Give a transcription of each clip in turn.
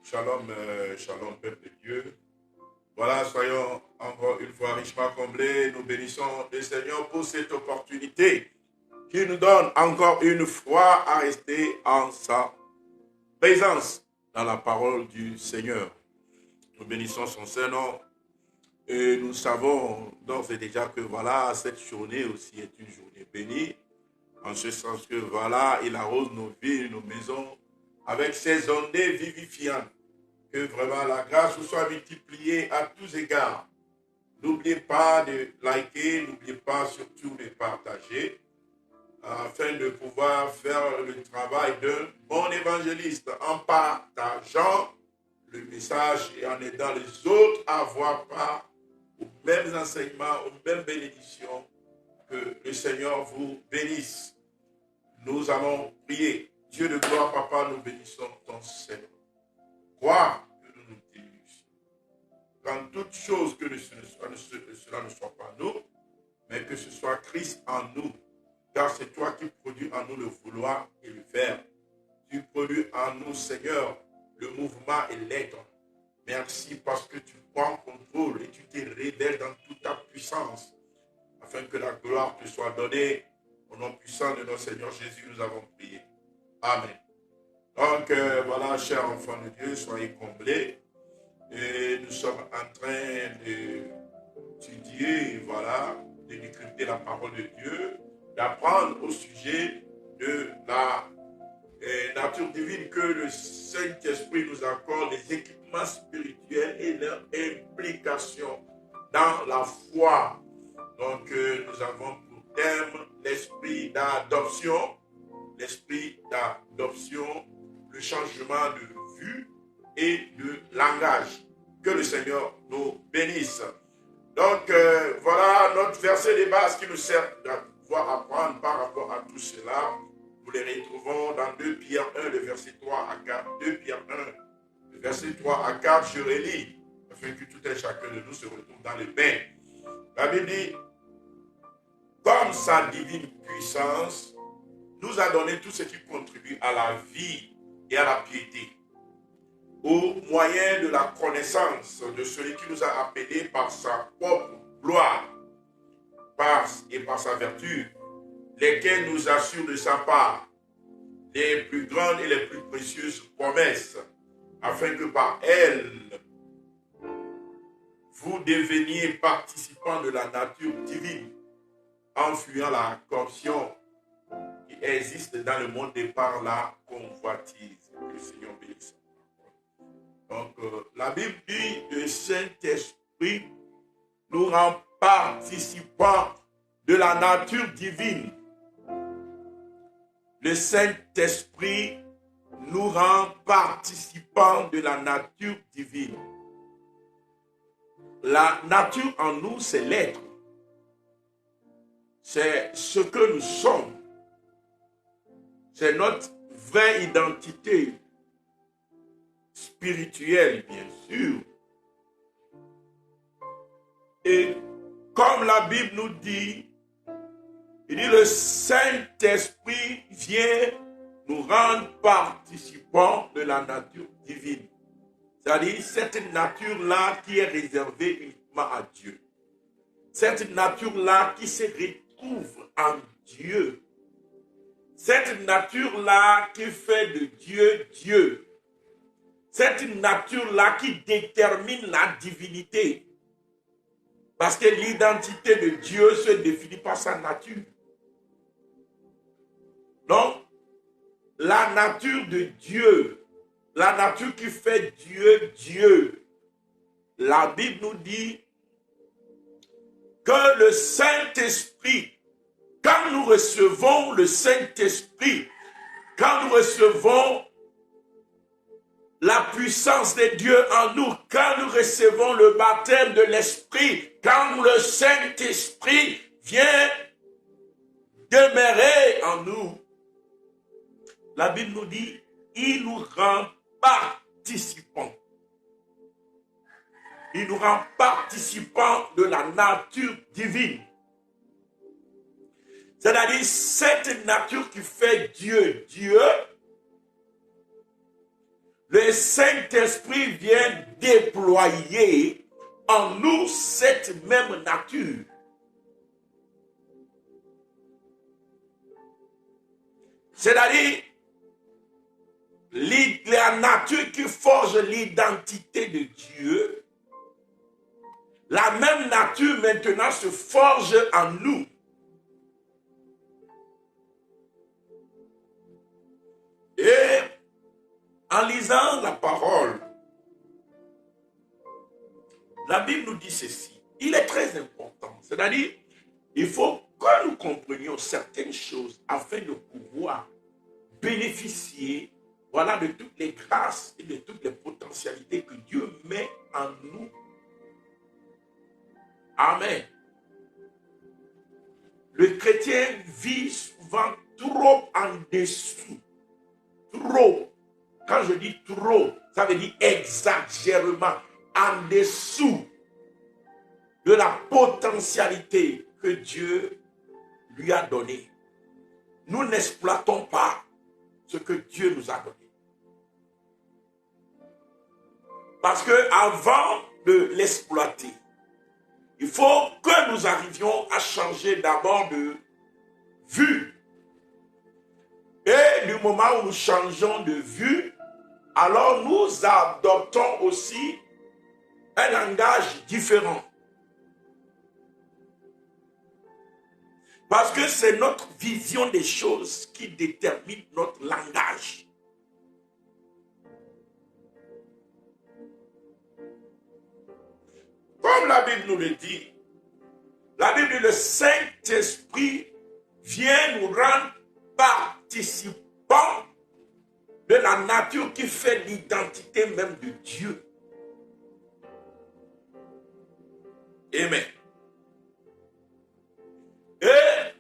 Shalom, shalom, peuple de Dieu. Voilà, soyons encore une fois richement comblés. Nous bénissons le Seigneur pour cette opportunité qui nous donne encore une fois à rester en sa présence dans la parole du Seigneur. Nous bénissons son Saint-Nom et nous savons d'ores et déjà que voilà, cette journée aussi est une journée bénie, en ce sens que voilà, il arrose nos vies, nos maisons avec ses ondées vivifiantes. Que vraiment la grâce vous soit multipliée à tous égards. N'oubliez pas de liker, n'oubliez pas surtout de partager, afin de pouvoir faire le travail d'un bon évangéliste en partageant le message et en aidant les autres à avoir part aux mêmes enseignements, aux mêmes bénédictions. Que le Seigneur vous bénisse. Nous allons prier. Dieu de gloire, Papa, nous bénissons ton Seigneur. Croire que nous nous dirigeons. Dans toute chose, que cela ne soit pas nous, mais que ce soit Christ en nous. Car c'est toi qui produis en nous le vouloir et le faire. Tu produis en nous, Seigneur, le mouvement et l'être. Merci parce que tu prends contrôle et tu te révèles dans toute ta puissance, afin que la gloire te soit donnée. Au nom puissant de notre Seigneur Jésus, nous avons prié. Amen. Donc, voilà, chers enfants de Dieu, soyez comblés. Et nous sommes en train d'étudier, voilà, de décrypter la parole de Dieu, d'apprendre au sujet de la nature divine que le Saint-Esprit nous accorde, les équipements spirituels et leur implication dans la foi. Donc, nous avons pour thème l'esprit d'adoption, le changement de vue et de langage. Que le Seigneur nous bénisse. Donc, voilà notre verset de base qui nous sert à pouvoir apprendre par rapport à tout cela. Nous les retrouvons dans 2 Pierre 1, le verset 3 à 4. 2 Pierre 1, le verset 3 à 4, je relis, afin que tout un chacun de nous se retrouve dans le bain. La Bible dit, comme sa divine puissance nous a donné tout ce qui contribue à la vie et à la piété, au moyen de la connaissance de celui qui nous a appelés par sa propre gloire et par sa vertu, lesquels nous assurent de sa part les plus grandes et les plus précieuses promesses, afin que par elles, vous deveniez participants de la nature divine, en fuyant la corruption qui existe dans le monde et par la convoitise. Que le Seigneur bénisse. Donc, la Bible dit que le Saint-Esprit nous rend participants de la nature divine. Le Saint-Esprit nous rend participants de la nature divine. La nature en nous, c'est l'être. C'est ce que nous sommes. C'est notre vraie identité spirituelle, bien sûr. Et comme la Bible nous dit, il dit le Saint-Esprit vient nous rendre participants de la nature divine. C'est-à-dire cette nature-là qui est réservée uniquement à Dieu. Cette nature-là qui se retrouve en Dieu. Cette nature-là qui fait de Dieu Dieu. Cette nature-là qui détermine la divinité. Parce que l'identité de Dieu se définit par sa nature. Donc, la nature de Dieu, la nature qui fait Dieu Dieu, la Bible nous dit que le Saint-Esprit, quand nous recevons le Saint-Esprit, quand nous recevons la puissance de Dieu en nous, quand nous recevons le baptême de l'Esprit, quand le Saint-Esprit vient demeurer en nous, la Bible nous dit, il nous rend participants. Il nous rend participants de la nature divine. C'est-à-dire cette nature qui fait Dieu Dieu, le Saint-Esprit vient déployer en nous cette même nature. C'est-à-dire la nature qui forge l'identité de Dieu, la même nature maintenant se forge en nous. Et en lisant la parole, la Bible nous dit ceci. Il est très important. C'est-à-dire, il faut que nous comprenions certaines choses afin de pouvoir bénéficier, voilà, de toutes les grâces et de toutes les potentialités que Dieu met en nous. Amen. Le chrétien vit souvent trop en dessous. Trop. Quand je dis trop, ça veut dire exagérément en dessous de la potentialité que Dieu lui a donnée. Nous n'exploitons pas ce que Dieu nous a donné. Parce que avant de l'exploiter, il faut que nous arrivions à changer d'abord de vue. Et du moment où nous changeons de vue, alors nous adoptons aussi un langage différent. Parce que c'est notre vision des choses qui détermine notre langage. Comme la Bible nous le dit, la Bible dit le Saint-Esprit vient nous rendre participants de la nature qui fait l'identité même de Dieu. Amen. Et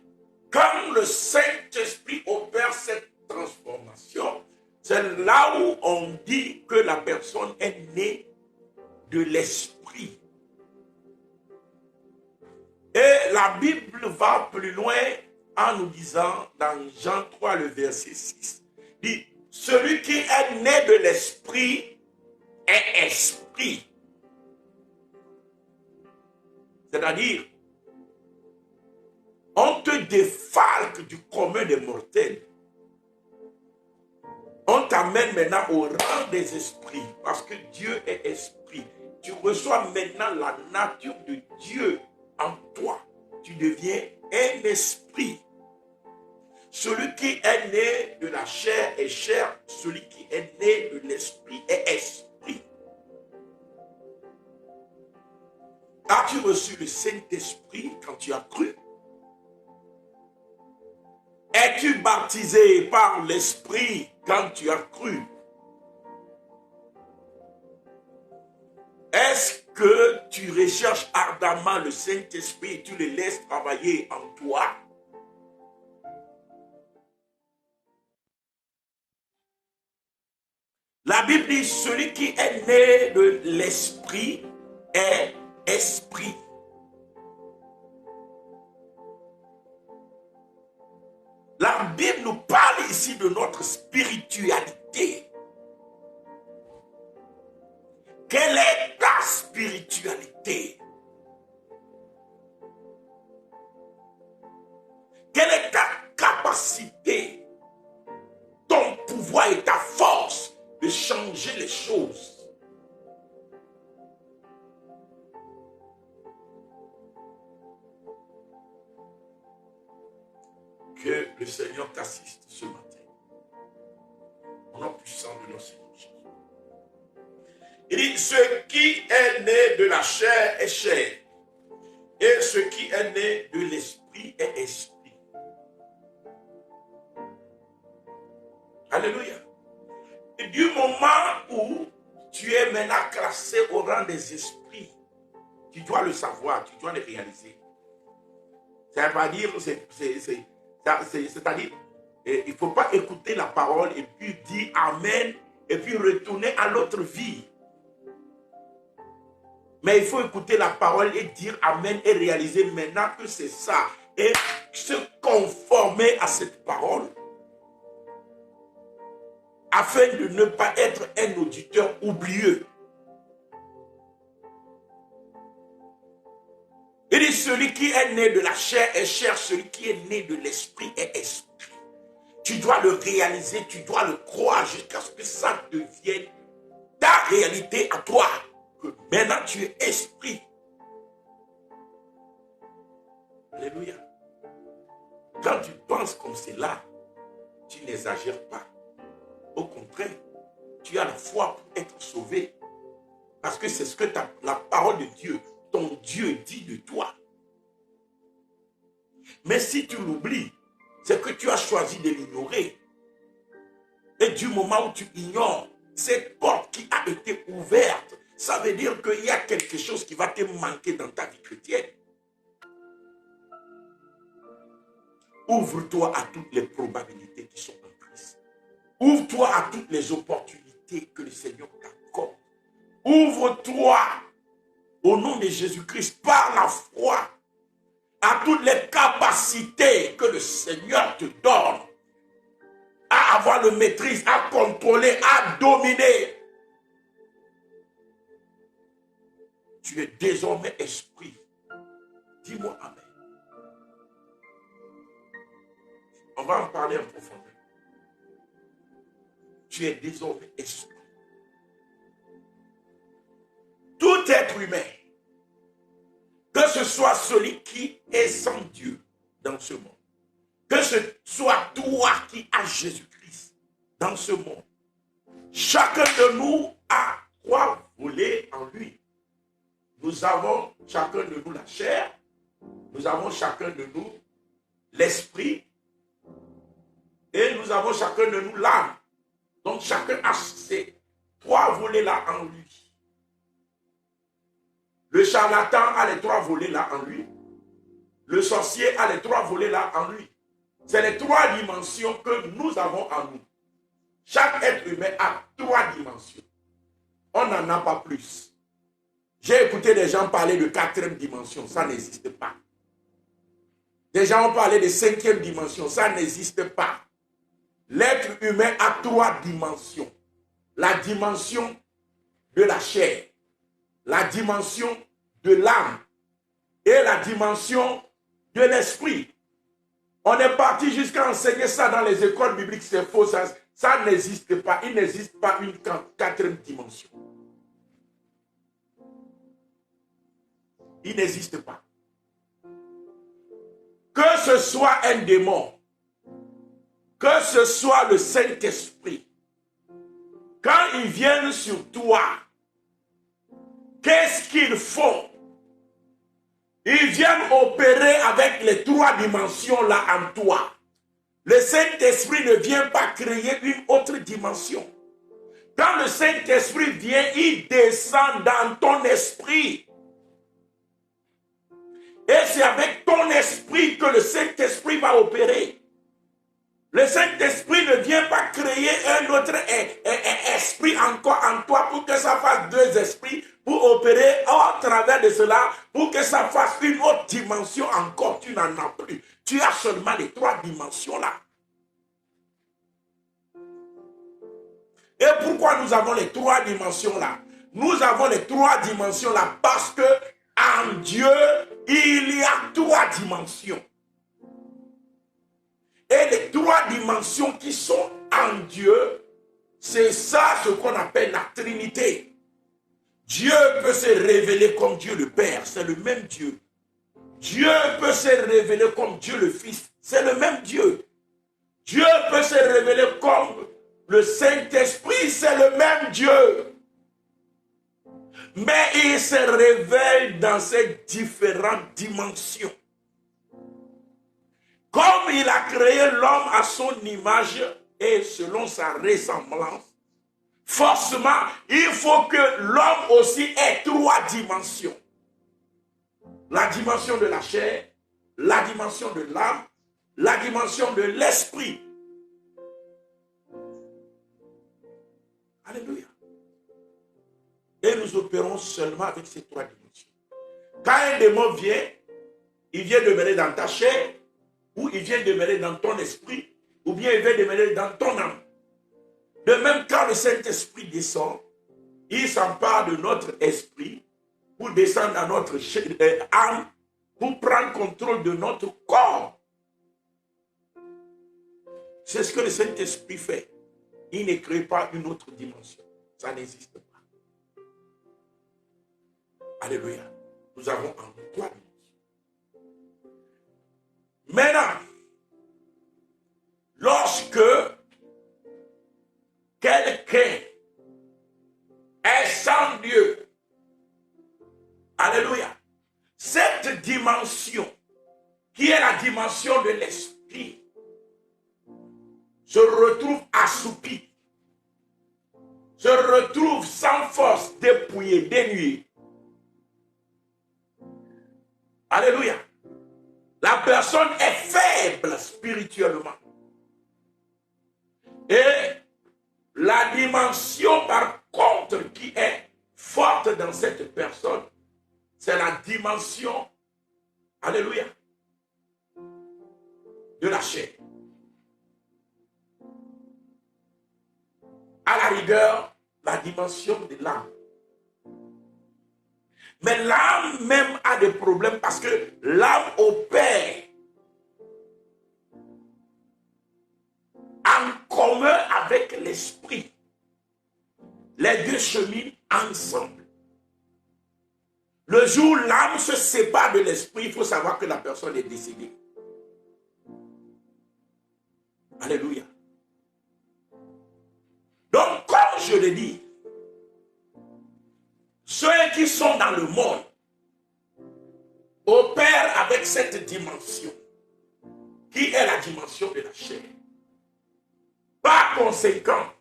quand le Saint-Esprit opère cette transformation, c'est là où on dit que la personne est née de l'Esprit. Et la Bible va plus loin en nous disant dans Jean 3, le verset 6, dit, celui qui est né de l'Esprit est esprit. C'est-à-dire, on te défalque du commun des mortels. On t'amène maintenant au rang des esprits, parce que Dieu est esprit. Tu reçois maintenant la nature de Dieu en toi. Tu deviens un esprit. Celui qui est né de la chair est chair. Celui qui est né de l'esprit est esprit. As-tu reçu le Saint-Esprit quand tu as cru? Es-tu baptisé par l'Esprit quand tu as cru? Est-ce que tu recherches ardemment le Saint-Esprit et tu le laisses travailler en toi? La Bible dit, celui qui est né de l'Esprit est esprit. La Bible nous parle ici de notre spiritualité. Quelle est ta spiritualité? Quelle est ta capacité, ton pouvoir et ta force de changer les choses? Que le Seigneur t'assiste ce matin. Au nom puissant de notre Seigneur Jésus. Il dit, ce qui est né de la chair est chair. Et ce qui est né de l'esprit est esprit. Alléluia. Et du moment où tu es maintenant classé au rang des esprits, tu dois le savoir, tu dois le réaliser. Ça veut pas dire, c'est-à-dire, il ne faut pas écouter la parole et puis dire Amen et puis retourner à l'autre vie. Mais il faut écouter la parole et dire Amen et réaliser maintenant que c'est ça. Et se conformer à cette parole. afin de ne pas être un auditeur oublieux. Il dit, celui qui est né de la chair est chair, celui qui est né de l'esprit est esprit. Tu dois le réaliser, tu dois le croire jusqu'à ce que ça devienne ta réalité à toi. Que maintenant tu es esprit. Alléluia. Quand tu penses comme cela, tu n'exagères pas. Au contraire, tu as la foi pour être sauvé. Parce que c'est ce que la parole de Dieu, ton Dieu dit de toi. Mais si tu l'oublies, c'est que tu as choisi de l'ignorer. Et du moment où tu ignores cette porte qui a été ouverte, ça veut dire qu'il y a quelque chose qui va te manquer dans ta vie chrétienne. Ouvre-toi à toutes les probabilités qui sont en Christ. Ouvre-toi à toutes les opportunités que le Seigneur t'accorde. Ouvre-toi au nom de Jésus-Christ par la foi à toutes les capacités que le Seigneur te donne. À avoir le maîtrise, à contrôler, à dominer. Tu es désormais esprit. Dis-moi amen. On va en parler en profondeur. Tu es désormais esprit. Tout être humain, que ce soit celui qui est sans Dieu dans ce monde, que ce soit toi qui as Jésus-Christ dans ce monde, chacun de nous a trois volets en lui. Nous avons chacun de nous la chair, nous avons chacun de nous l'esprit, et nous avons chacun de nous l'âme. Donc chacun a ces trois volets-là en lui. Le charlatan a les trois volets-là en lui. Le sorcier a les trois volets-là en lui. C'est les trois dimensions que nous avons en nous. Chaque être humain a trois dimensions. On n'en a pas plus. J'ai écouté des gens parler de quatrième dimension. Ça n'existe pas. Des gens ont parlé de cinquième dimension. Ça n'existe pas. L'être humain a trois dimensions. La dimension de la chair, la dimension de l'âme et la dimension de l'esprit. On est parti jusqu'à enseigner ça dans les écoles bibliques, c'est faux, ça n'existe pas. Il n'existe pas une quatrième dimension. Il n'existe pas. Que ce soit un démon, que ce soit le Saint-Esprit, quand ils viennent sur toi, qu'est-ce qu'ils font? Ils viennent opérer avec les trois dimensions-là en toi. Le Saint-Esprit ne vient pas créer une autre dimension. Quand le Saint-Esprit vient, il descend dans ton esprit. Et c'est avec ton esprit que le Saint-Esprit va opérer. Le Saint-Esprit ne vient pas créer un autre esprit encore en toi pour que ça fasse deux esprits, pour opérer au travers de cela, pour que ça fasse une autre dimension encore. Tu n'en as plus. Tu as seulement les trois dimensions là. Et pourquoi nous avons les trois dimensions là? Nous avons les trois dimensions là parce que en Dieu, il y a trois dimensions. Et les trois dimensions qui sont en Dieu, c'est ça ce qu'on appelle la Trinité. Dieu peut se révéler comme Dieu le Père, c'est le même Dieu. Dieu peut se révéler comme Dieu le Fils, c'est le même Dieu. Dieu peut se révéler comme le Saint-Esprit, c'est le même Dieu. Mais il se révèle dans ces différentes dimensions. Comme il a créé l'homme à son image et selon sa ressemblance, forcément, il faut que l'homme aussi ait trois dimensions. La dimension de la chair, la dimension de l'âme, la dimension de l'esprit. Alléluia. Et nous opérons seulement avec ces trois dimensions. Quand un démon vient, il vient demeurer dans ta chair, ou il vient demeurer dans ton esprit, ou bien il vient demeurer dans ton âme. De même, quand le Saint-Esprit descend, il s'empare de notre esprit pour descendre dans notre âme, pour prendre contrôle de notre corps. C'est ce que le Saint-Esprit fait. Il ne crée pas une autre dimension. Ça n'existe pas. Alléluia. Nous avons en nous trois dimensions. Maintenant, lorsque quelqu'un est sans Dieu, alléluia, cette dimension, qui est la dimension de l'esprit, se retrouve assoupie, se retrouve sans force, dépouillée, dénuée. Alléluia. La personne est faible spirituellement. Et la dimension, par contre, qui est forte dans cette personne, c'est la dimension, alléluia, de la chair. À la rigueur, la dimension de l'âme. Mais l'âme même a des problèmes parce que l'âme opère en commun avec l'esprit. Les deux cheminent ensemble. Le jour où l'âme se sépare de l'esprit, il faut savoir que la personne est décédée. Alléluia. Donc, comme je le dis, ceux qui sont dans le monde opèrent avec cette dimension, qui est la dimension de la chair. Par conséquent,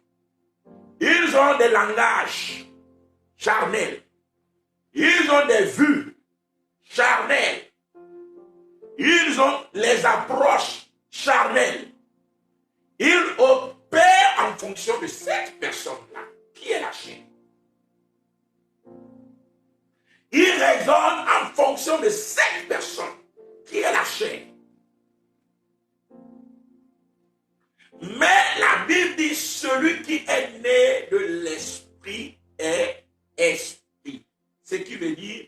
ils ont des langages charnels, ils ont des vues charnelles, ils ont les approches charnelles. Ils opèrent en fonction de cette personne-là, qui est la chair. Il raisonne en fonction de cette personne qui est la chair. Mais la Bible dit celui qui est né de l'esprit est esprit. Ce qui veut dire,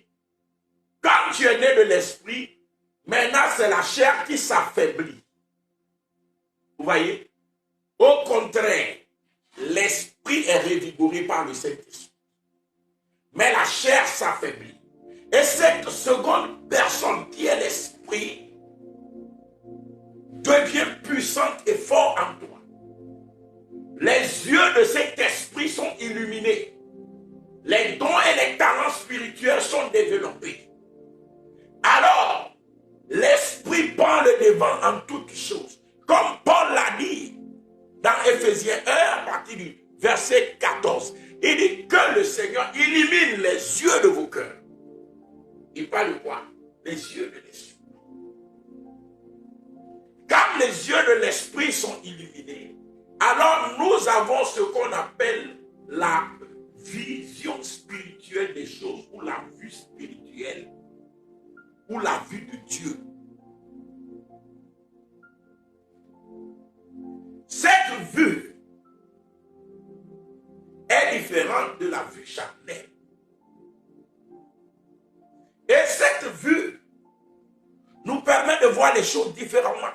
quand tu es né de l'esprit, maintenant c'est la chair qui s'affaiblit. Vous voyez? Au contraire, l'esprit est revigoré par le Saint-Esprit. Mais la chair s'affaiblit. Et cette seconde personne qui est l'esprit devient puissante et forte en toi. Les yeux de cet esprit sont illuminés. Les dons et les talents spirituels sont développés. Alors, l'esprit prend le devant en toutes choses. Comme Paul l'a dit dans Éphésiens 1 à partir du verset 14. Il dit que le Seigneur illumine les yeux de vos cœurs. Il parle de quoi? Les yeux de l'esprit. Quand les yeux de l'esprit sont illuminés, alors nous avons ce qu'on appelle la vision spirituelle des choses, ou la vue spirituelle, ou la vue de Dieu. Cette vue est différente de la vue charnelle. Et cette vue nous permet de voir les choses différemment.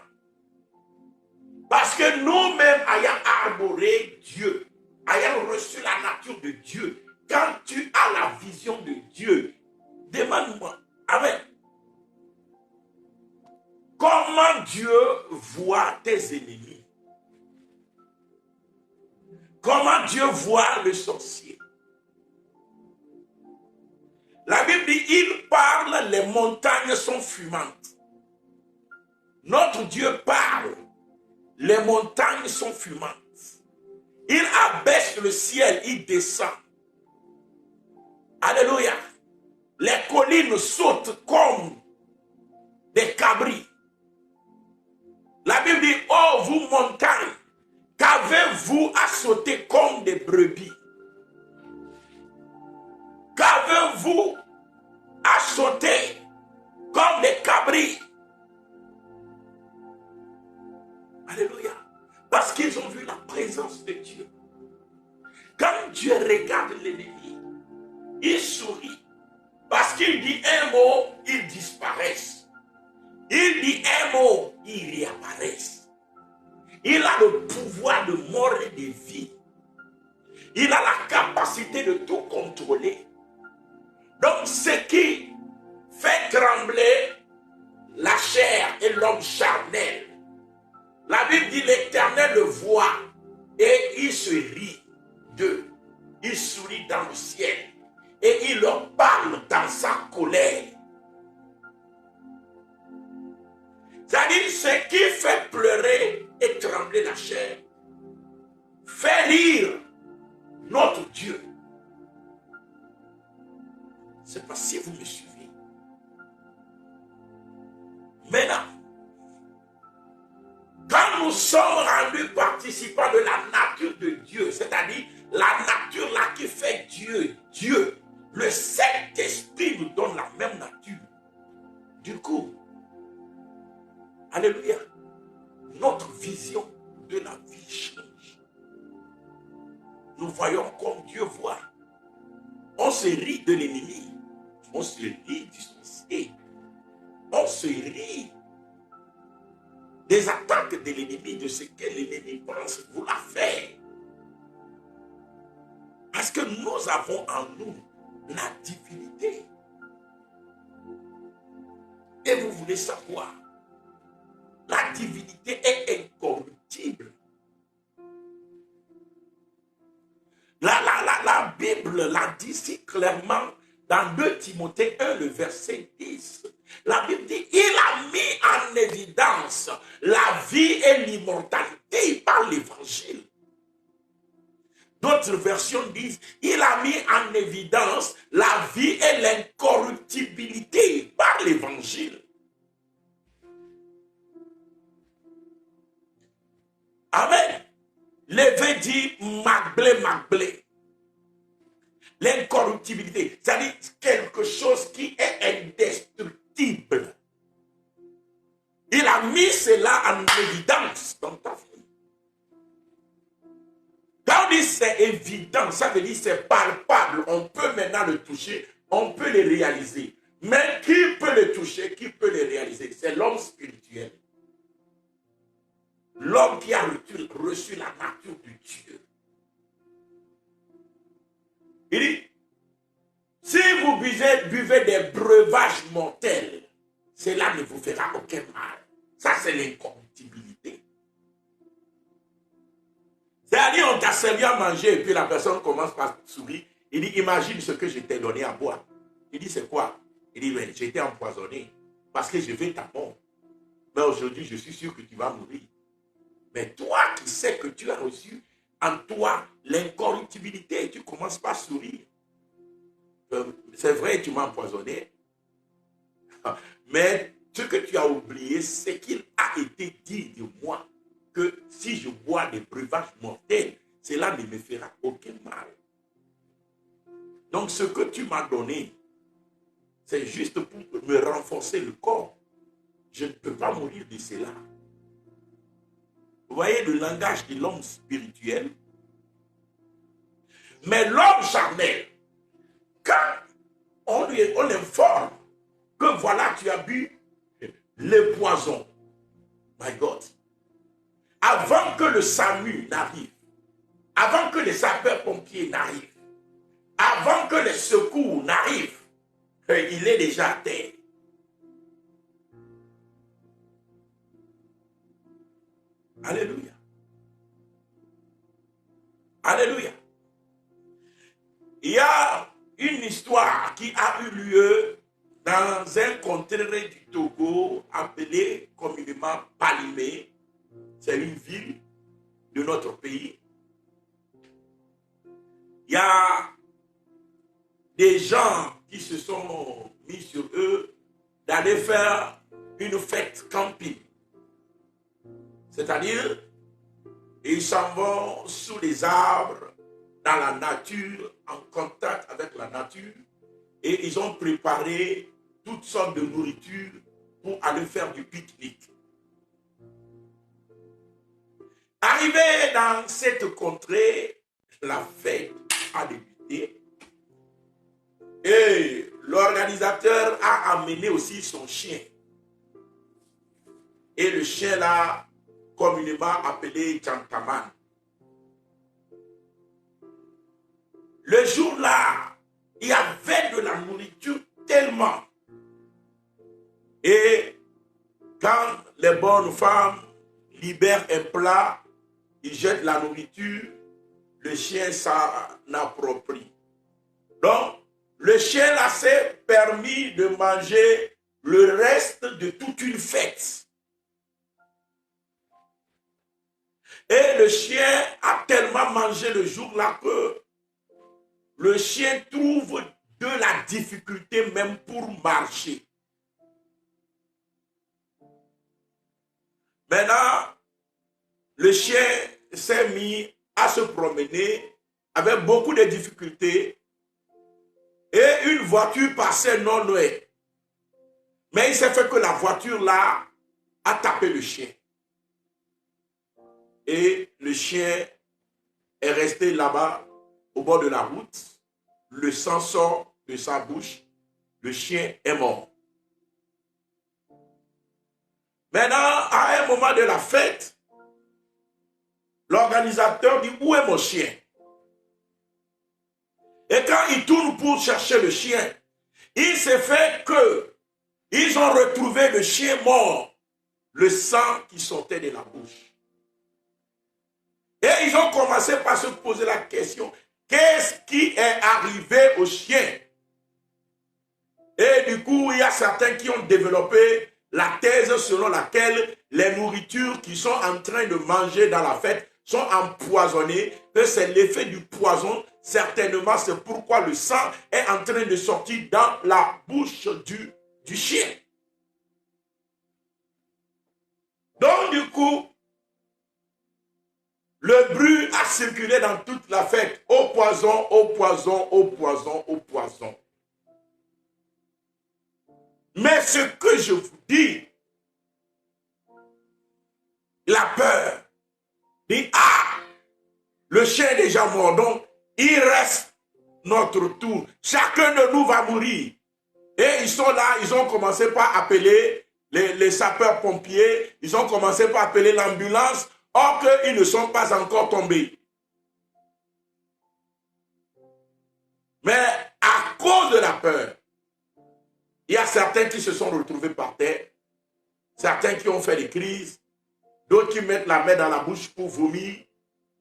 Parce que nous-mêmes ayant arboré Dieu, ayant reçu la nature de Dieu, quand tu as la vision de Dieu, demande-moi, Amen, comment Dieu voit tes ennemis? Comment Dieu voit le sorcier? La Bible dit, il parle, les montagnes sont fumantes. Notre Dieu parle, les montagnes sont fumantes. Il abaisse le ciel, il descend. Alléluia. Les collines sautent comme des cabris. La Bible dit, oh vous montagnes, qu'avez-vous à sauter comme des brebis? Qu'avez-vous à sauter comme des cabris? Alléluia. Parce qu'ils ont vu la présence de Dieu. Dieu regarde l'ennemi. Il sourit. Parce qu'il dit un mot, ils disparaissent. Il dit un mot, ils réapparaissent. Il a le pouvoir de mort et de vie. Il a la capacité de tout contrôler. Donc, ce qui fait trembler la chair et l'homme charnel, la Bible dit l'Éternel le voit et il se rit d'eux. Il sourit dans le ciel et il leur parle dans sa colère. C'est-à-dire ce qui fait pleurer et trembler la chair, fait rire notre Dieu. C'est pas si vous me suivez. Maintenant, quand nous sommes rendus participants de la nature de Dieu, c'est-à-dire la nature là qui fait Dieu, Dieu, le Saint-Esprit nous donne la même nature. Du coup, alléluia, notre vision de la vie change. Nous voyons comme Dieu voit. On se rit de l'ennemi. On se rit du sorcier. On se rit des attaques de l'ennemi, de ce que l'ennemi pense vouloir faire. Parce que nous avons en nous la divinité. Et vous voulez savoir, la divinité est incorruptible. La Bible l'a dit si clairement dans 2 Timothée 1, le verset 10. La Bible dit, il a mis en évidence la vie et l'immortalité par l'évangile. D'autres versions disent, il a mis en évidence la vie et l'incorruptibilité par l'évangile. Amen. Lévé dit, magblé. L'incorruptibilité, c'est-à-dire quelque chose qui est indestructible. Il a mis cela en évidence dans ta vie. Quand on dit c'est évident, ça veut dire c'est palpable. On peut maintenant le toucher, on peut le réaliser. Mais qui peut le toucher, qui peut le réaliser? C'est l'homme spirituel. L'homme qui a reçu la nature de Dieu. Il dit, si vous buvez des breuvages mortels, cela ne vous fera aucun mal. Ça, c'est l'incorruptibilité. C'est-à-dire, on t'a servi à manger et puis la personne commence par sourire. Il dit, imagine ce que je t'ai donné à boire. Il dit, c'est quoi? Il dit, mais j'ai été empoisonné parce que je veux ta mort. Mais aujourd'hui, je suis sûr que tu vas mourir. Mais toi qui sais que tu as reçu en toi l'incorruptibilité, tu commences par sourire. C'est vrai, tu m'as empoisonné. Mais ce que tu as oublié, c'est qu'il a été dit de moi que si je bois des breuvages mortels, cela ne me fera aucun mal. Donc ce que tu m'as donné, c'est juste pour me renforcer le corps. Je ne peux pas mourir de cela. Vous voyez le langage de l'homme spirituel. Mais l'homme charnel, quand on l'informe que voilà, tu as bu le poison, my God, avant que le SAMU n'arrive, avant que les sapeurs-pompiers n'arrivent, avant que les secours n'arrivent, il est déjà à terre. Alléluia. Alléluia. Il y a une histoire qui a eu lieu dans un contrée du Togo appelé communément Palimé. C'est une ville de notre pays. Il y a des gens qui se sont mis sur eux d'aller faire une fête camping. C'est-à-dire, ils s'en vont sous les arbres, dans la nature, en contact avec la nature, et ils ont préparé toutes sortes de nourriture pour aller faire du pique-nique. Arrivé dans cette contrée, la fête a débuté. Et l'organisateur a amené aussi son chien. Et le chien là, communément appelé Gentleman. Le jour-là, il y avait de la nourriture tellement. Et quand les bonnes femmes libèrent un plat, ils jettent la nourriture, le chien s'en approprie. Donc, le chien là s'est permis de manger le reste de toute une fête. Et le chien a tellement mangé le jour-là que le chien trouve de la difficulté même pour marcher. Maintenant, le chien s'est mis à se promener avec beaucoup de difficultés et une voiture passait non loin. Mais il s'est fait que la voiture là a tapé le chien. Et le chien est resté là-bas au bord de la route. Le sang sort de sa bouche. Le chien est mort. Maintenant, à un moment de la fête, l'organisateur dit, où est mon chien? Et quand il tourne pour chercher le chien, il s'est fait que ils ont retrouvé le chien mort, le sang qui sortait de la bouche. Et ils ont commencé par se poser la question, qu'est-ce qui est arrivé au chien? Et du coup, il y a certains qui ont développé la thèse selon laquelle les nourritures qui sont en train de manger dans la fête sont empoisonnées, que c'est l'effet du poison. Certainement, c'est pourquoi le sang est en train de sortir dans la bouche du chien. Donc, du coup, le bruit a circulé dans toute la fête. Au poison, au poison, au poison, au poison. Mais ce que je vous dis, la peur, dit, le chien est déjà mort, donc il reste notre tour. Chacun de nous va mourir. Et ils sont là, ils ont commencé par appeler les sapeurs-pompiers, ils ont commencé par appeler l'ambulance, or qu'ils ne sont pas encore tombés. Mais à cause de la peur, il y a certains qui se sont retrouvés par terre, certains qui ont fait des crises, d'autres qui mettent la main dans la bouche pour vomir.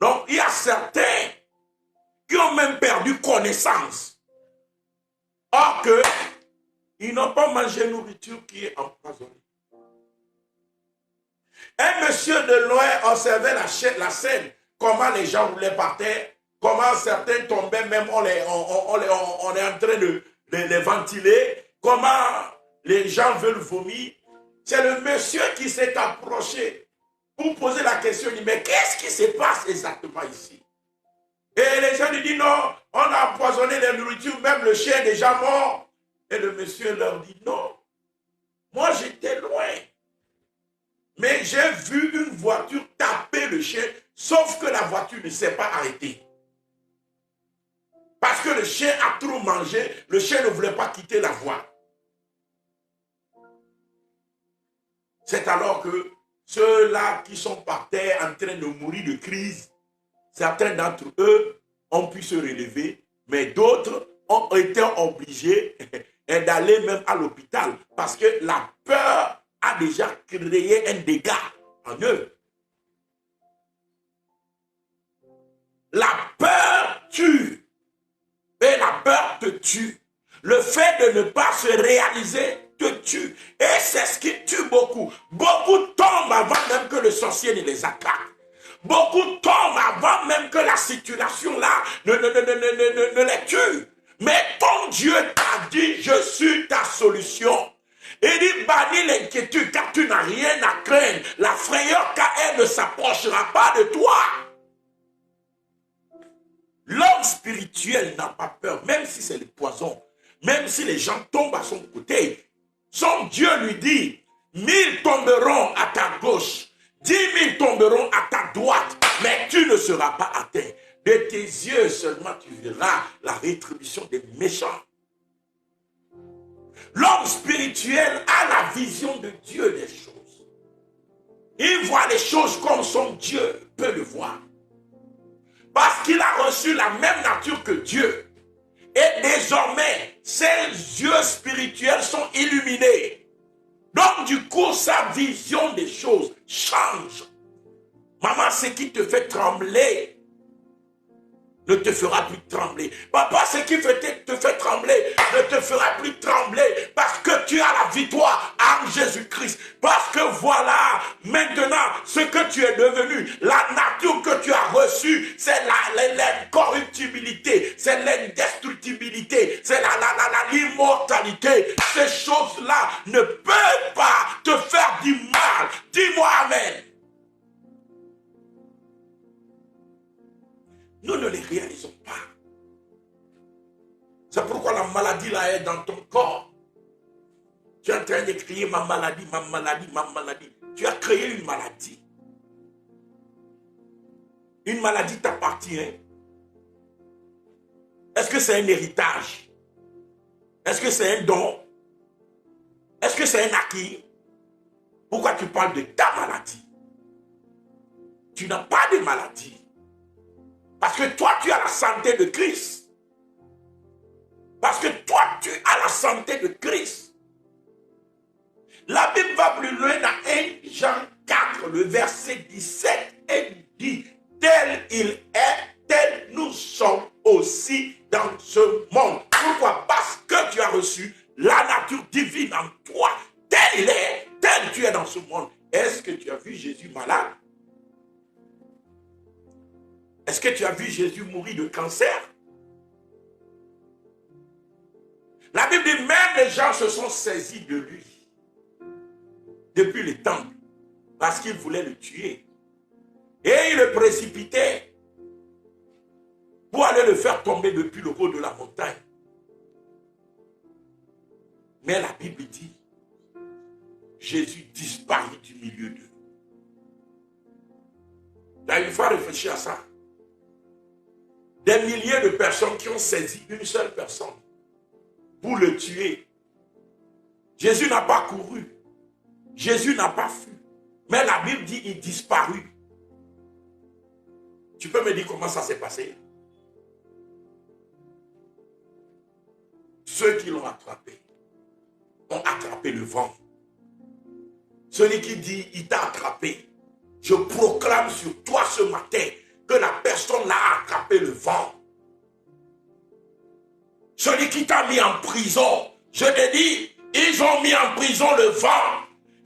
Donc, il y a certains qui ont même perdu connaissance. Or que, ils n'ont pas mangé nourriture qui est empoisonnée. Un monsieur de loin observait la scène, comment les gens roulaient par terre, comment certains tombaient, même on est en train de les ventiler, comment les gens veulent vomir. C'est le monsieur qui s'est approché pour poser la question, il dit, mais qu'est-ce qui se passe exactement ici? Et les gens lui disent, non, on a empoisonné les nourritures, même le chien est déjà mort. Et le monsieur leur dit, non, moi j'étais loin. Mais j'ai vu une voiture taper le chien, sauf que la voiture ne s'est pas arrêtée. Parce que le chien a trop mangé, le chien ne voulait pas quitter la voie. C'est alors que ceux-là qui sont par terre en train de mourir de crise, certains d'entre eux ont pu se relever, mais d'autres ont été obligés d'aller même à l'hôpital parce que la peur a déjà créé un dégât en eux. La peur tue et la peur te tue. Le fait de ne pas se réaliser te tue. Et c'est ce qui tue beaucoup. Beaucoup tombent avant même que le sorcier ne les attaque. Beaucoup tombent avant même que la situation là ne les tue. Mais ton Dieu t'a dit, je suis ta solution. Il dit, bannis l'inquiétude car tu n'as rien à craindre. La frayeur car elle ne s'approchera pas de toi. L'homme spirituel n'a pas peur, même si c'est le poison. Même si les gens tombent à son côté. Son Dieu lui dit, 1000 tomberont à ta gauche, 10 000 tomberont à ta droite, mais tu ne seras pas atteint. De tes yeux seulement tu verras la rétribution des méchants. L'homme spirituel a la vision de Dieu des choses. Il voit les choses comme son Dieu peut le voir. Parce qu'il a reçu la même nature que Dieu. Et désormais, ses yeux spirituels sont illuminés. Donc du coup, sa vision des choses change. Maman, ce qui te fait trembler ne te fera plus trembler. Papa, ce qui te fait trembler ne te fera plus trembler parce que tu as la victoire en Jésus-Christ. Parce que voilà, maintenant, ce que tu es devenu, la nature que tu as reçue, c'est l'incorruptibilité, c'est l'indestructibilité, c'est l'immortalité. Ces choses-là ne peuvent pas te faire du mal. Dis-moi Amen. Nous ne les réalisons pas. C'est pourquoi la maladie là est dans ton corps. Tu es en train de crier ma maladie, ma maladie, ma maladie. Tu as créé une maladie. Une maladie t'appartient. Est-ce que c'est un héritage? Est-ce que c'est un don? Est-ce que c'est un acquis? Pourquoi tu parles de ta maladie? Tu n'as pas de maladie. Parce que toi, tu as la santé de Christ. Parce que toi, tu as la santé de Christ. La Bible va plus loin dans 1 Jean 4, le verset 17, et dit, tel il est, tel nous sommes aussi dans ce monde. Pourquoi? Parce que tu as reçu la nature divine en toi. Tel il est, tel tu es dans ce monde. Est-ce que tu as vu Jésus malade? Est-ce que tu as vu Jésus mourir de cancer? La Bible dit, même les gens se sont saisis de lui depuis le temple parce qu'ils voulaient le tuer. Et ils le précipitaient pour aller le faire tomber depuis le haut de la montagne. Mais la Bible dit, Jésus disparut du milieu d'eux. Là, il faut réfléchir à ça. Des milliers de personnes qui ont saisi une seule personne pour le tuer. Jésus n'a pas couru. Jésus n'a pas fui. Mais la Bible dit il disparut. Tu peux me dire comment ça s'est passé? Ceux qui l'ont attrapé ont attrapé le vent. Celui qui dit il t'a attrapé, je proclame sur toi ce matin que la personne a attrapé le vent. Celui qui t'a mis en prison, je te dis, ils ont mis en prison le vent.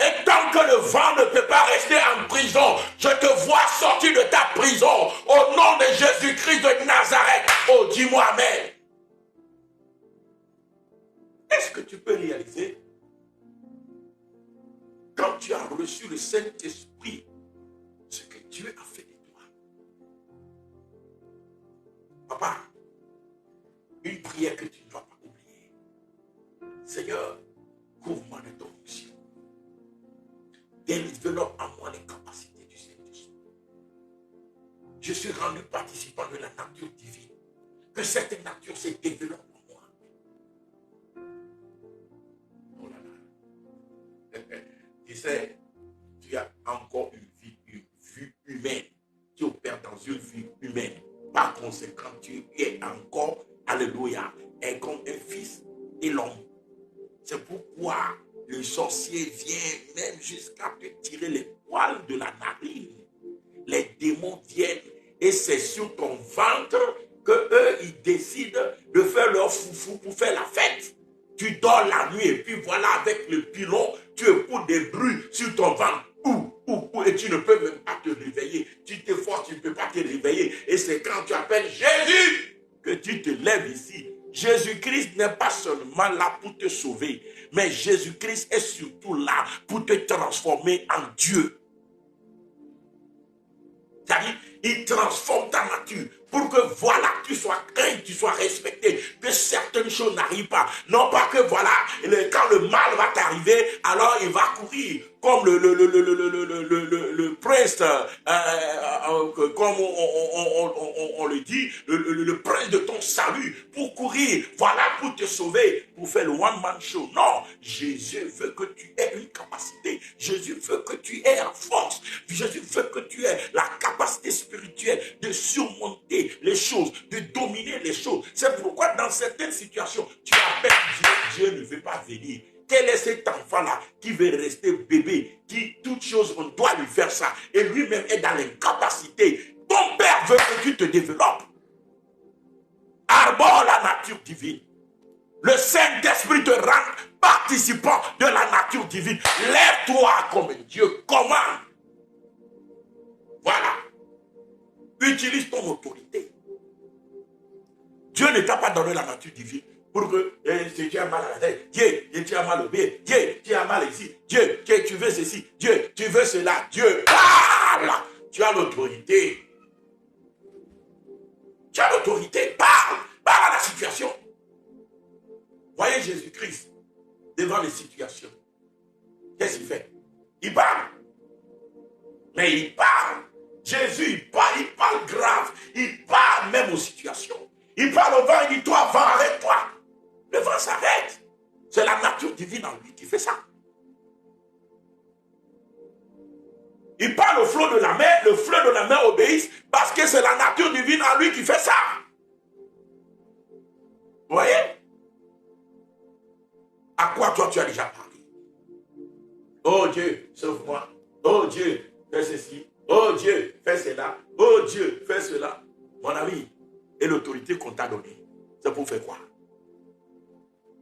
Et tant que le vent ne peut pas rester en prison, je te vois sortir de ta prison au nom de Jésus-Christ de Nazareth. Oh, dis-moi Amen. Est-ce que tu peux réaliser quand tu as reçu le Saint-Esprit ce que Dieu a fait de toi? Papa, une prière que tu ne dois pas oublier. Seigneur, couvre-moi de ton onction. Développe en moi les capacités du Saint-Esprit. Je suis rendu participant de la nature divine. Que cette nature se développe en moi. Oh là là. Tu sais, tu as encore une vue humaine. Tu opères dans une vie humaine. Par conséquent, tu es encore, alléluia, est comme un fils et l'homme. C'est pourquoi le sorcier vient même jusqu'à te tirer les poils de la narine. Les démons viennent et c'est sur ton ventre que eux, ils décident de faire leur foufou pour faire la fête. Tu dors la nuit et puis voilà, avec le pilon, tu écoutes des bruits sur ton ventre. Et tu ne peux même pas te réveiller. Tu t'efforces, tu ne peux pas te réveiller. Et c'est quand tu appelles Jésus que tu te lèves ici. Jésus-Christ n'est pas seulement là pour te sauver, mais Jésus-Christ est surtout là pour te transformer en Dieu. C'est-à-dire, il transforme ta nature pour que voilà, tu sois craint, tu sois respecté, que certaines choses n'arrivent pas. Non pas que voilà, quand le mal va t'arriver, alors il va courir comme le prince, comme on le dit, le prince de ton salut, pour courir, voilà, pour te sauver, pour faire le one-man show. Non, Jésus veut que tu aies une capacité. Jésus veut que tu aies la force. Jésus veut que tu aies la capacité spirituelle de surmonter les choses, de dominer les choses. C'est pourquoi dans certaines situations, tu appelles Dieu, Dieu ne veut pas venir. Quel est cet enfant-là qui veut rester bébé, qui, toute chose, on doit lui faire ça, et lui-même est dans l'incapacité. Ton Père veut que tu te développes. Arbore la nature divine. Le Saint-Esprit te rend participant de la nature divine. Lève-toi comme un Dieu. Commande. Voilà. Utilise ton autorité. Dieu ne t'a pas donné la nature divine pour que si tu as mal à la tête, Dieu, tu as mal au pied, Dieu, tu as mal ici, Dieu, tu veux ceci, Dieu, tu veux cela, Dieu, parle. Tu as l'autorité. Tu as l'autorité, parle à la situation. Voyez Jésus-Christ devant les situations. Qu'est-ce qu'il fait? Il parle. Mais il parle. Jésus, il parle grave. Il parle même aux situations. Il parle au vent, il dit, toi, vent, arrête-toi. Le vent s'arrête. C'est la nature divine en lui qui fait ça. Il parle au flot de la mer, le flot de la mer obéit parce que c'est la nature divine en lui qui fait ça. Vous voyez? À quoi toi tu as déjà parlé? Oh Dieu, sauve-moi. Oh Dieu, fais ceci. Oh Dieu, fais cela. Oh Dieu, fais cela. Mon ami, et l'autorité qu'on t'a donnée, c'est pour faire quoi?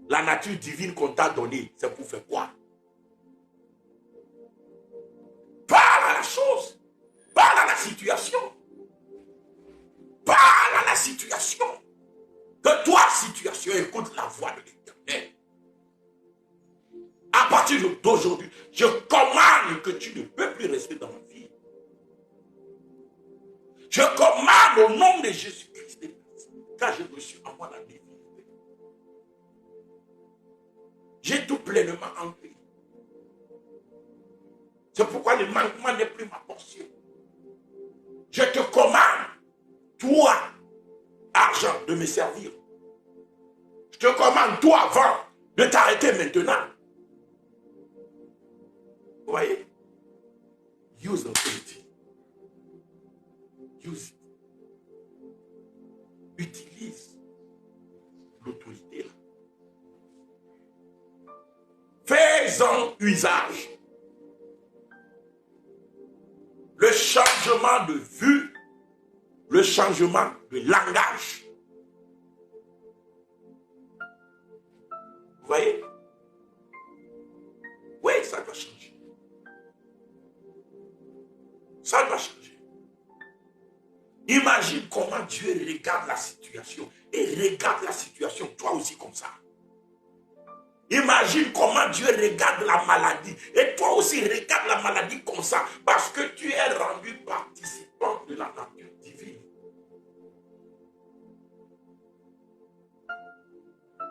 La nature divine qu'on t'a donnée, c'est pour faire quoi? Parle à la chose. Parle à la situation. Parle à la situation. Que toi, situation, écoute la voix de l'Éternel. À partir d'aujourd'hui, je commande que tu ne peux plus rester dans ma vie. Je commande au nom de Jésus-Christ, car j'ai reçu en moi la divinité. J'ai tout pleinement en lui. C'est pourquoi le manquement n'est plus ma portion. Je te commande, toi, argent, de me servir. Je te commande, toi, vent, de t'arrêter maintenant. Vous voyez? Use authority. Use it. Utilise l'autorité là. Fais-en usage. Le changement de vue, le changement de langage. Vous voyez? Oui, ça doit changer. Ça doit changer. Imagine comment Dieu regarde la situation et regarde la situation toi aussi comme ça. Imagine comment Dieu regarde la maladie et toi aussi regarde la maladie comme ça parce que tu es rendu participant de la nature divine.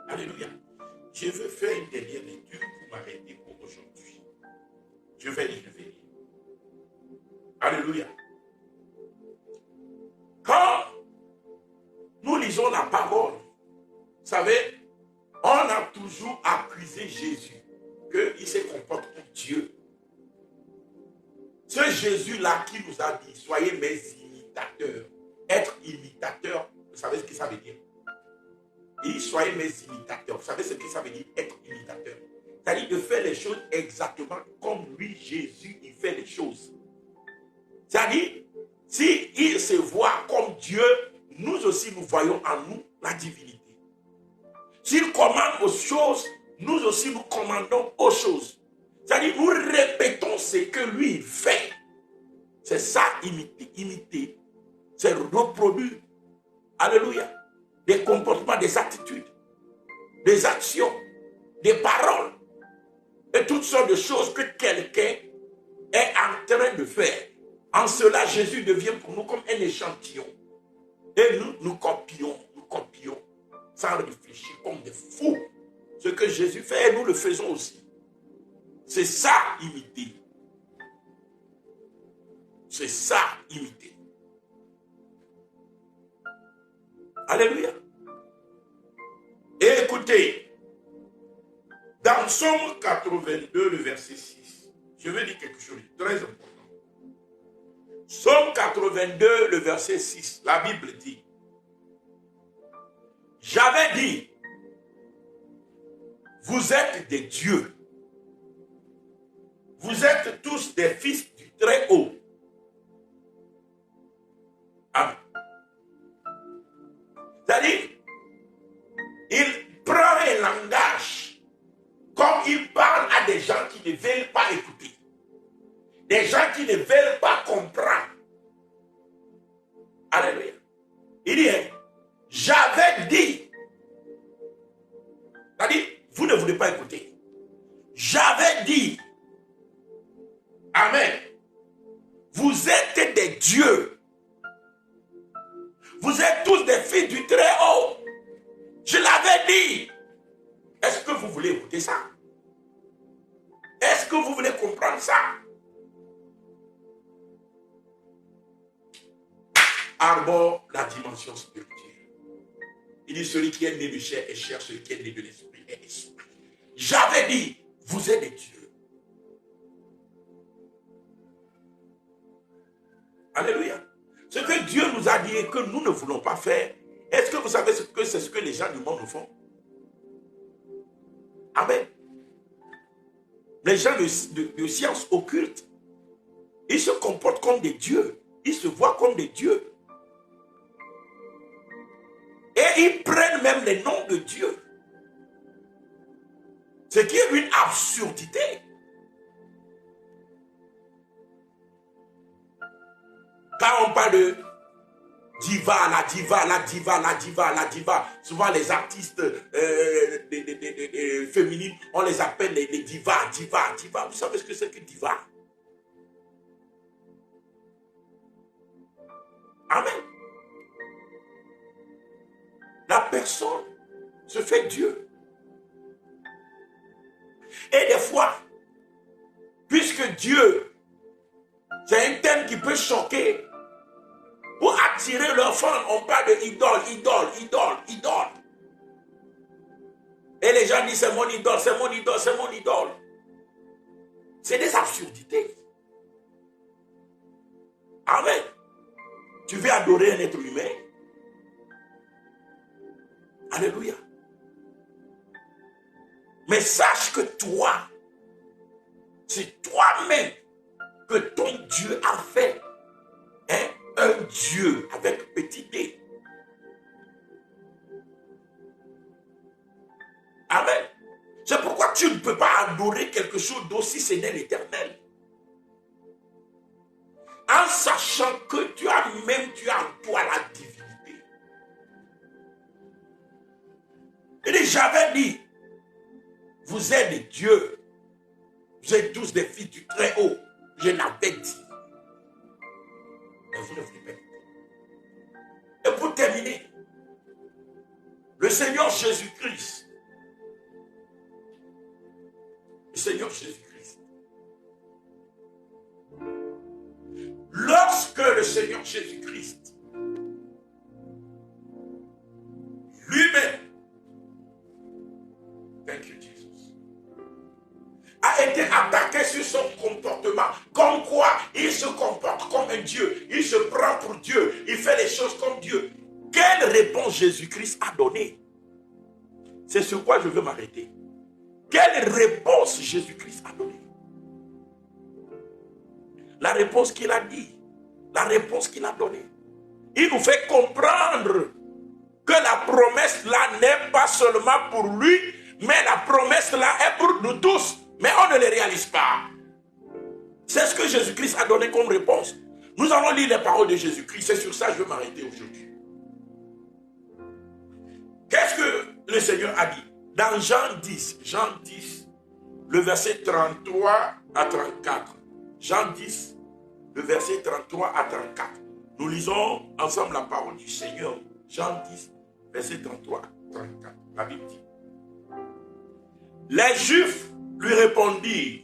Alléluia. Je veux faire une dernière lecture pour m'arrêter pour aujourd'hui. Je vais lire. Alléluia. Quand nous lisons la parole, vous savez, on a toujours accusé Jésus qu'il se comporte comme Dieu. Ce Jésus-là qui nous a dit, soyez mes imitateurs. Être imitateur, vous savez ce que ça veut dire? Il dit, soyez mes imitateurs. Vous savez ce que ça veut dire, être imitateur? C'est-à-dire de faire les choses exactement comme lui, Jésus, il fait les choses. C'est-à-dire, s'il se voit comme Dieu, nous aussi nous voyons en nous la divinité. S'il commande aux choses, nous aussi nous commandons aux choses. C'est-à-dire, nous répétons ce que lui fait. C'est ça, imiter. C'est reproduire. Alléluia. Des comportements, des attitudes, des actions, des paroles et toutes sortes de choses que quelqu'un est en train de faire. En cela, Jésus devient pour nous comme un échantillon. Et nous copions, sans réfléchir, comme des fous. Ce que Jésus fait, et nous le faisons aussi. C'est ça, imiter. C'est ça, imiter. Alléluia. Et écoutez, dans Somme 82, le verset 6, je vais dire quelque chose de très important. Somme 82, le verset 6, la Bible dit, j'avais dit, vous êtes des dieux. Vous êtes tous des fils du Très-Haut. Amen. C'est-à-dire, il prend un langage comme il parle à des gens qui ne veulent pas écouter. Des gens qui ne veulent pas comprendre. Alléluia. Il dit, j'avais dit. C'est-à-dire, vous ne voulez pas écouter. J'avais dit. Amen. Vous êtes des dieux. Vous êtes tous des fils du Très-Haut. Je l'avais dit. Est-ce que vous voulez écouter ça? Est-ce que vous voulez comprendre ça? Arbore la dimension spirituelle. Il dit, celui qui est né de chair est chair, celui qui est né de l'esprit est esprit. J'avais dit, vous êtes des dieux. Alléluia. Ce que Dieu nous a dit et que nous ne voulons pas faire, est-ce que vous savez que c'est ce que les gens du monde nous font? Amen. Les gens de sciences occultes, ils se comportent comme des dieux. Ils se voient comme des dieux. Et ils prennent même les noms de Dieu. Ce qui est une absurdité. Quand on parle de diva, la diva, la diva, la diva, la diva, souvent les artistes féminines, on les appelle les divas, diva, diva. Vous savez ce que c'est que diva? Amen. La personne se fait Dieu. Et des fois, puisque Dieu, c'est un thème qui peut choquer, pour attirer leur femme, on parle de idole, idole, idole, idole. Et les gens disent, c'est mon idole, c'est mon idole, c'est mon idole. C'est des absurdités. Amen. Tu veux adorer un être humain? Alléluia. Mais sache que toi, c'est toi-même que ton Dieu a fait. Hein? Un Dieu avec petit d. Amen. C'est pourquoi tu ne peux pas adorer quelque chose d'aussi si ce n'est l'Éternel. En sachant que tu as en toi la divinité. Et j'avais dit, vous êtes des dieux. Vous êtes tous des fils du Très-Haut. Je l'avais dit. Mais vous ne voulez pas écouter. Et pour terminer, le Seigneur Jésus-Christ. Le Seigneur Jésus-Christ. Lorsque le Seigneur Jésus-Christ lui-même, thank you Jesus, a été attaqué sur son comportement, comme quoi il se comporte comme un Dieu, il se prend pour Dieu, il fait les choses comme Dieu. Quelle réponse Jésus-Christ a donnée? C'est sur quoi je veux m'arrêter. Quelle réponse Jésus-Christ a donnée? La réponse qu'il a dit, la réponse qu'il a donnée. Il nous fait comprendre que la promesse là n'est pas seulement pour lui, mais la promesse là est pour nous tous. Mais on ne les réalise pas. C'est ce que Jésus-Christ a donné comme réponse. Nous allons lire les paroles de Jésus-Christ. C'est sur ça que je vais m'arrêter aujourd'hui. Qu'est-ce que le Seigneur a dit? Dans Jean 10, le verset 33 à 34. Jean 10, le verset 33 à 34. Nous lisons ensemble la parole du Seigneur. Jean 10, verset 33 à 34. La Bible dit. Les Juifs lui répondirent.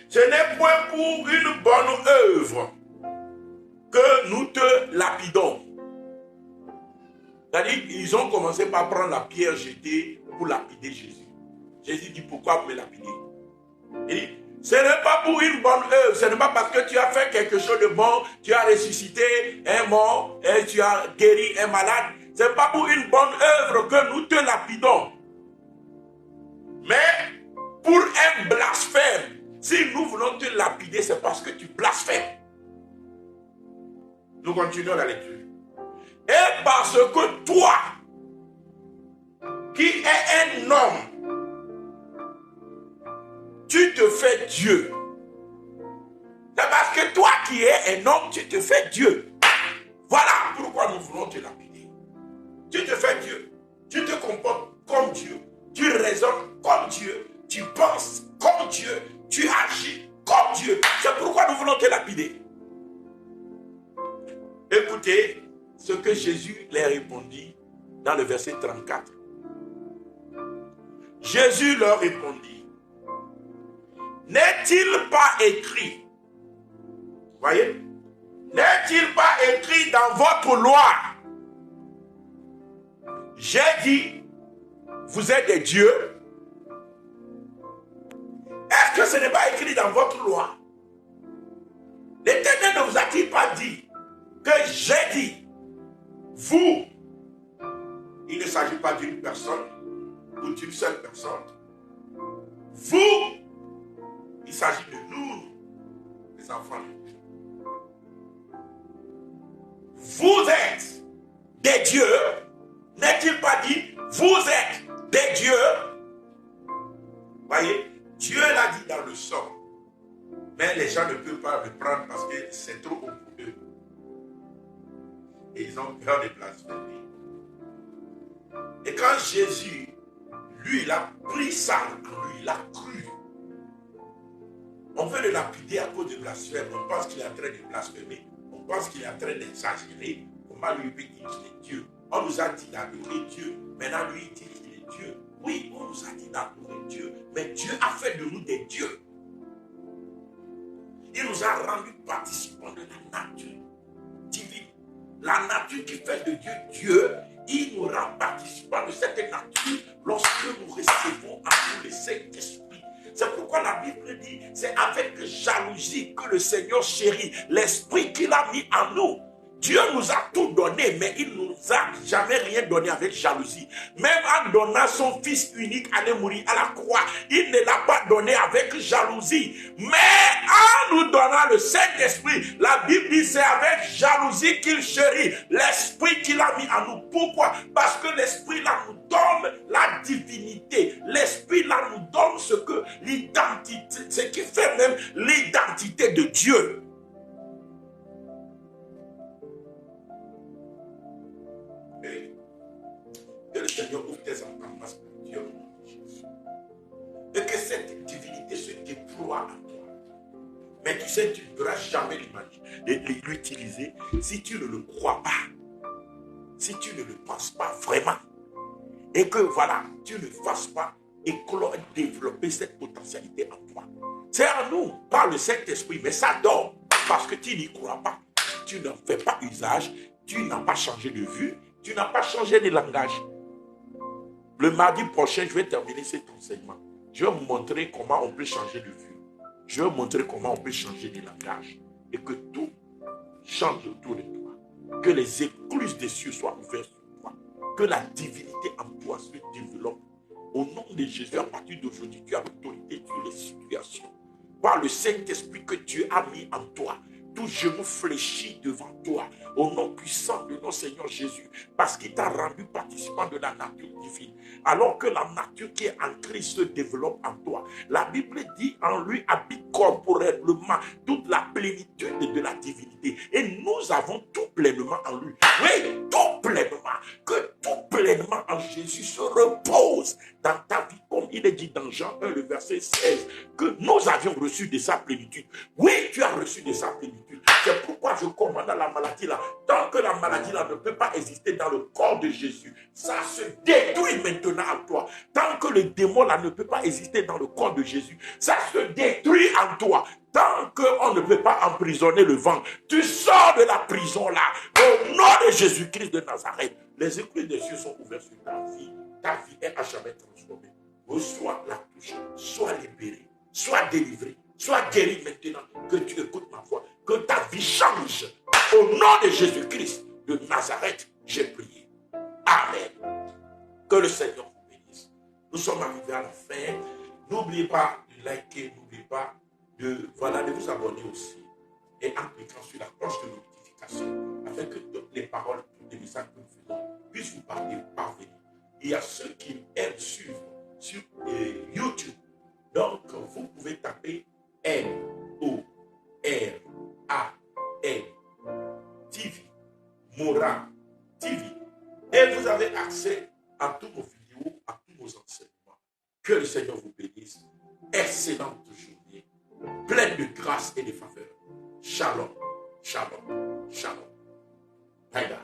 Ce n'est point pour une bonne œuvre que nous te lapidons. C'est-à-dire, ils ont commencé par prendre la pierre jetée pour lapider Jésus. Jésus dit, pourquoi vous me lapidez? Il dit, ce n'est pas pour une bonne œuvre, ce n'est pas parce que tu as fait quelque chose de bon, tu as ressuscité un mort, et tu as guéri un malade. Ce n'est pas pour une bonne œuvre que nous te lapidons. Mais pour un blasphème, si nous voulons te lapider, c'est parce que tu blasphèmes. Nous continuons la lecture. Et parce que toi, qui es un homme, tu te fais Dieu. C'est parce que toi qui es un homme, tu te fais Dieu. Voilà pourquoi nous voulons te lapider. Tu te fais Dieu. Tu te comportes comme Dieu. Tu raisonnes comme Dieu. Tu penses comme Dieu. Tu agis comme Dieu. C'est pourquoi nous voulons te lapider. Écoutez ce que Jésus leur répondit dans le verset 34. Jésus leur répondit, n'est-il pas écrit, voyez, n'est-il pas écrit dans votre loi, j'ai dit, vous êtes des dieux? Est-ce que ce n'est pas écrit dans votre loi? L'Éternel ne vous a-t-il pas dit que j'ai dit, vous? Il ne s'agit pas d'une personne ou d'une seule personne. Vous, il s'agit de nous, les enfants de Dieu. Vous êtes des dieux. N'est-il pas dit, vous êtes des dieux? Voyez, Dieu l'a dit dans le sang. Mais les gens ne peuvent pas le prendre parce que c'est trop haut pour eux. Et ils ont peur de blasphémer. Et quand Jésus, lui, il a pris ça en lui, il a cru. On veut le lapider à cause de blasphème. On pense qu'il est en train de blasphémer. On pense qu'il est en train d'exagérer. Comment lui peut dire qu'il est Dieu? On nous a dit d'adorer Dieu. Maintenant, lui, il dit qu'il est Dieu. Oui, on nous a dit d'adorer Dieu. Mais Dieu a fait de nous des dieux. Il nous a rendus participants de la nature divine. La nature qui fait de Dieu Dieu, il nous rend participants de cette nature lorsque nous recevons en nous le Saint-Esprit. C'est pourquoi la Bible dit, c'est avec jalousie que le Seigneur chérit l'esprit qu'il a mis en nous. Dieu nous a tout donné, mais il ne nous a jamais rien donné avec jalousie. Même en donnant son Fils unique à aller mourir à la croix, il ne l'a pas donné avec jalousie. Mais en nous donnant le Saint-Esprit, la Bible dit c'est avec jalousie qu'il chérit l'esprit qu'il a mis en nous. Pourquoi? Parce que l'esprit là nous donne la divinité. L'esprit là nous donne ce que l'identité, ce qui fait même l'identité de Dieu. Que le Seigneur ouvre tes entendements spirituels au nom de Jésus. Et que cette divinité se déploie en toi. Mais tu sais, tu ne pourras jamais l'utiliser si tu ne le crois pas. Si tu ne le penses pas vraiment. Et que voilà, tu ne fasses pas éclore et développer cette potentialité en toi. C'est en nous, par le Saint-Esprit, mais ça dort. Parce que tu n'y crois pas. Tu n'en fais pas usage. Tu n'as pas changé de vue. Tu n'as pas changé de langage. Le mardi prochain, je vais terminer cet enseignement. Je vais vous montrer comment on peut changer de vue. Je vais vous montrer comment on peut changer de langage. Et que tout change autour de toi. Que les écluses des cieux soient ouvertes sur toi. Que la divinité en toi se développe. Au nom de Jésus, à partir d'aujourd'hui, tu as l'autorité sur les situations. Par le Saint-Esprit que Dieu a mis en toi. Tout genou fléchit devant toi, au nom puissant de notre Seigneur Jésus, parce qu'il t'a rendu participant de la nature divine. Alors que la nature qui est en Christ se développe en toi. La Bible dit en lui habite corporellement toute la plénitude de la divinité. Et nous avons tout pleinement en lui. Oui, tout pleinement. Que tout pleinement en Jésus se repose dans ta vie comme il est dit dans Jean 1, le verset 16, que nous avions reçu de sa plénitude. Oui, tu as reçu de sa plénitude. C'est pourquoi je commande à la maladie là. Tant que la maladie là ne peut pas exister dans le corps de Jésus, ça se détruit maintenant en toi. Tant que le démon là ne peut pas exister dans le corps de Jésus, ça se détruit en toi. Tant qu'on ne peut pas emprisonner le vent, tu sors de la prison là. Au nom de Jésus-Christ de Nazareth, les écluses des cieux sont ouvertes sur ta vie. Ta vie est à jamais transformée. Reçois la touche, sois libéré, sois délivré, sois guéri maintenant que tu écoutes ma voix. Que ta vie change. Au nom de Jésus-Christ de Nazareth, j'ai prié. Amen. Que le Seigneur vous bénisse. Nous sommes arrivés à la fin. N'oubliez pas de liker, n'oubliez pas de vous abonner aussi. Et en cliquant sur la cloche de notification, afin que toutes les paroles, tous les messages que nous faisons puissent vous parvenir. Il y a ceux qui aiment suivre sur YouTube. Donc, vous pouvez taper MORAN TV, Mora TV. Et vous avez accès à tous nos vidéos, à tous nos enseignements. Que le Seigneur vous bénisse. Excellente journée, pleine de grâce et de faveur. Shalom, shalom, shalom. Bye bye.